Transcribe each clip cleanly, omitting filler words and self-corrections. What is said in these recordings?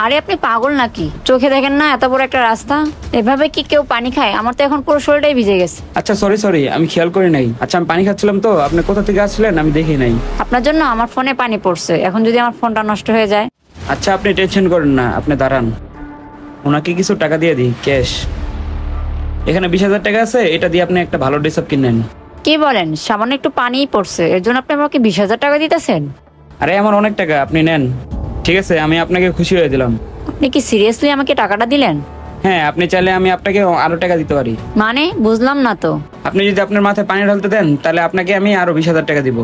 আরে আপনি পাগল নাকি? চোখে দেখেন না এত বড় একটা রাস্তা? এভাবে কি কেউ পানি খায়? আমার তো এখন পুরো শরীরটাই ভিজে গেছে। আচ্ছা সরি আমি খেয়াল করি নাই। আচ্ছা আমি পানি খাচ্ছিলাম তো, আপনি কোথা থেকে আসছিলেন আমি দেখি নাই। আপনার জন্য আমার ফোনে পানি পড়ছে, এখন যদি আমার ফোনটা নষ্ট হয়ে যায়। আচ্ছা আপনি টেনশন করেন না, আপনি দাঁড়ান, ওনাকে কিছু টাকা দিয়ে দিই ক্যাশ। এখানে 20,000 টাকা আছে, এটা দিয়ে আপনি একটা ভালো ড্রেস আপ কিনেন। কি বলেন? সামান্য একটু পানিই পড়ছে, এর জন্য আপনি আমাকে 20,000 টাকা দিতেছেন? আরে আমার অনেক টাকা, আপনি নেন। ঠিক আছে, আমি আপনাকে খুশি হয়ে দিলাম। আপনি কি সিরিয়াসলি আমাকে টাকাটা দিলেন? হ্যাঁ, আপনি চাইলে আমি আপনাকে আরো টাকা দিতে পারি। মানে বুঝলাম না তো। আপনি যদি আপনার মাথায় পানি ঢালতে দেন তাহলে আপনাকে আমি আরো 20,000 টাকা দিব।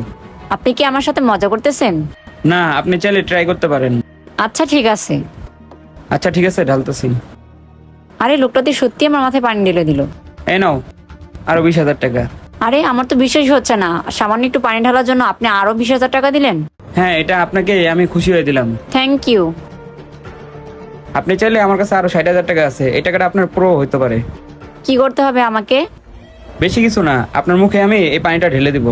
আপনি কি আমার সাথে মজা করতেছেন? না, আপনি চাইলে ট্রাই করতে পারেন। আচ্ছা ঠিক আছে। আচ্ছা ঠিক আছে, ঢালতেছি। আরে লোকটা দিয়ে সত্যি আমার মাথায় পানি ঢেলে দিল। এই নাও আরো 20,000 টাকা। আরে আমার তো বিশ্বাসই হচ্ছে না, সামান্য একটু পানি ঢালার জন্য আপনি আরো 20,000 টাকা দিলেন। হ্যাঁ, এটা আপনাকে আমি খুশি হয়ে দিলাম। Thank you. আপনি চাইলে আমার কাছে আরো 60,000 টাকা আছে, এই টাকাটা আপনার পুরো হইতে পারে। কি করতে হবে আমাকে? বেশি কিছু না, আপনার মুখে আমি এই পানিটা ঢেলে দিব।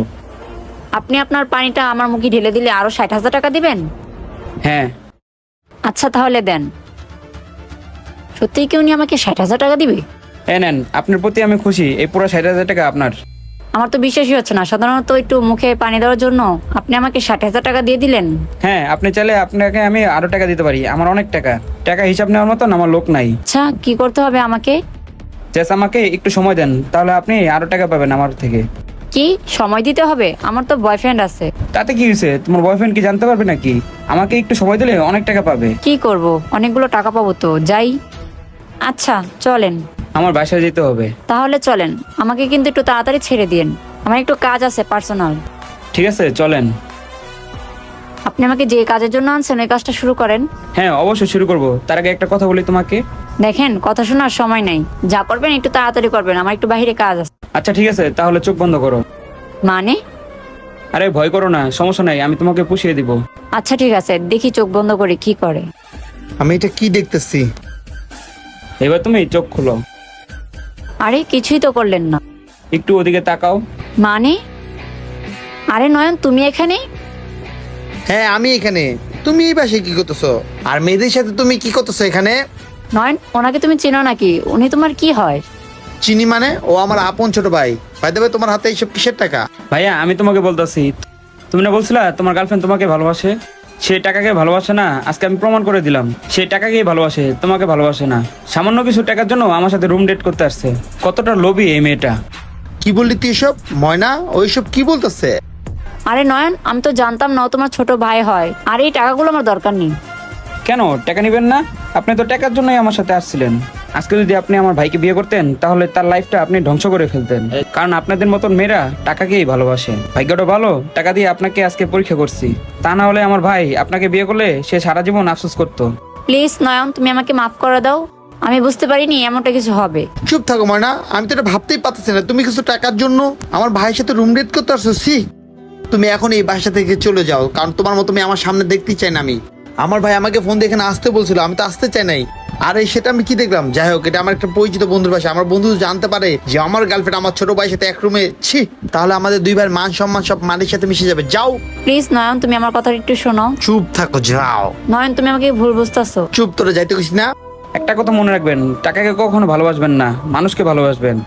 আপনি আপনার পানিটা আমার মুখে ঢেলে দিলে আরো 60,000 টাকা দিবেন? হ্যাঁ। আচ্ছা তাহলে দেন। সত্যিই কি উনি আমাকে 60,000 টাকা দিবে? নেন, আপনার প্রতি আমি খুশি, এই পুরো 60,000 টাকা আপনার। আমার তো বিশ্বাসই হচ্ছে না, সাধারণত একটু মুখে পানি দেওয়ার জন্য আপনি আমাকে 60,000 টাকা দিয়ে দিলেন। হ্যাঁ, আপনি চাইলে আপনাকে আমি আরো টাকা দিতে পারি, আমার অনেক টাকা। টাকা হিসাব নেওয়ার মতন আমার লোক নাই। আচ্ছা কি করতে হবে আমাকে? জাস্ট আমাকে একটু সময় দেন, তাহলে আপনি আরো টাকা পাবেন আমার থেকে। কি সময় দিতে হবে? আমার তো বয়ফ্রেন্ড আছে। তাতে কি হয়েছে? তোমার বয়ফ্রেন্ড কি জানতে পারবে নাকি? আমাকে একটু সময় দিলে অনেক টাকা পাবে। কি করব, অনেকগুলো টাকা পাবো তো, যাই। আচ্ছা চলেন। আমার বাসায় যেতে হবে। তাহলে চলেন, আমাকে কিন্তু একটু তাড়াতাড়ি ছেড়ে দিন, আমার একটু কাজ আছে পার্সোনাল। ঠিক আছে চলেন। আপনি আমাকে যে কাজের জন্য আনছেন ওই কাজটা শুরু করেন। হ্যাঁ অবশ্যই শুরু করব, তার আগে একটা কথা বলি তোমাকে। দেখেন কথা শোনার সময় নাই, যা করবেন একটু তাড়াতাড়ি করবেন, আমার একটু বাইরে কাজ আছে। আচ্ছা ঠিক আছে, তাহলে চোখ বন্ধ করো। মানে? আরে ভয় করো না, সমস্যা নাই, আমি তোমাকে পুষিয়ে দিব। আচ্ছা ঠিক আছে, দেখি চোখ বন্ধ করে কি করে। আমি এটা কি দেখতেছি? এবার তুমি চোখ খুলো। আরে কিছুই তো করলেন না। একটু ওদিকে তাকাও। মানে? আরে নয়ন তুমি এখানে? হ্যাঁ আমি এখানে। তুমি এই পাশে কি করতেছো? আর মেয়েদের সাথে তুমি কি করতেছো এখানে? নয়ন ওনাকে তুমি চেনো নাকি? উনি তোমার কি হয়? চিনি মানে? ও আমার আপন ছোট ভাই। ভাই দেবে, তোমার হাতে এইসব কিসের টাকা? ভাইয়া আমি তোমাকে বলতেছি, তুমি না বলছিলা তোমার গার্লফ্রেন্ড তোমাকে ভালোবাসে? সে টাকাকে ভালোবাসে না, আজকে আমি প্রমাণ করে দিলাম সে টাকাকেই ভালোবাসে, তোমাকে ভালোবাসে না। সামান্য কিছু টাকার জন্য আমার সাথে রুম ডেট করতে আসছে। কতটা লোভী এই মেয়েটা। কি বললি তুই এসব? ময়না ওইসব কি বলতেছে? আরে নয়ন আমি তো জানতাম না ও তোমার ছোট ভাই হয়, আর এই টাকাগুলো আমার দরকার নেই। কেন টাকা নিবেন না? আপনি তো টাকার জন্যই আমার সাথে আসছিলেন। আজকে যদি আপনি আমার ভাইকে বিয়ে করতেন তাহলে তার লাইফটা আপনি ধ্বংস করে ফেলতেন, কারণ আপনাদের মতন মেয়েরা টাকাকেই ভালোবাসে। ভাগ্যটা ভালো, টাকা দিয়ে আপনাকে আজকে পরীক্ষা করছি। তা না হলে আমার ভাই আপনাকে বিয়ে করলে সে সারা জীবন আফসোস করতো। প্লিজ নয়ন তুমি আমাকে মাফ করে দাও, আমি বুঝতে পারিনি এমনটা কিছু হবে। চুপ থাকো ময়না, আমি তো এটা ভাবতেই পারতেছি না তুমি কিছু টাকার জন্য আমার ভাইয়ের সাথে রুম ডেট করতে আসছো। সি, তুমি এখন এই বাসা থেকে চলে যাও, কারণ তোমার মতো মেয়ে আমার সামনে দেখতেই চাই না আমি। আমার ভাই আমাকে ফোন দিয়ে এখানে আসতে বলছিল, আমি তো আসতে চাই নাই। আরে সেটা আমি কি দেখলাম? যাই হোক, এটা আমার একটা পরিচিত বন্ধুর বাসা। আমার বন্ধু জানতে পারে যে আমার গার্লফ্রেন্ড আমার ছোট ভাইয়ের সাথে এক রুমে, ছি, তাহলে আমাদের দুই ভাইয়ের মান সম্মান সব মানের সাথে মিশে যাবে। যাও। প্লিজ নয়ন তুমি আমার কথা একটু শোনো। চুপ থাকো, যাও। নয়ন তুমি আমাকে ভুল বুঝতেছো। চুপ, তোরা যাইতে কইছি না? একটা কথা মনে রাখবেন, টাকাকে কখনো ভালোবাসবেন না, মানুষকে ভালোবাসবেন।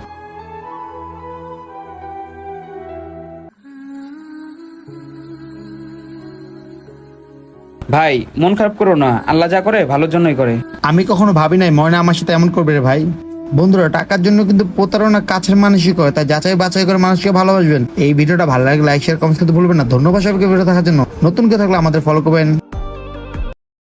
ভাই মন খারাপ করো না, আল্লাহ যা করে ভালোর জন্যই করে। আমি কখনো ভাবি নাই ময়না আমার সাথে এমন করবে রে ভাই। বন্ধুরা, টাকার জন্য কিন্তু প্রতারণা কাছের মানুষই করে, তাই যাচাই বাছাই করে মানুষকে ভালোবাসবেন। এই ভিডিওটা ভালো লাগলে লাইক শেয়ার কমেন্ট করতে ভুলবেন না। ধন্যবাদ সবাইকে ভিডিও দেখার জন্য। নতুন কেউ থাকলে আমাদের ফলো করবেন।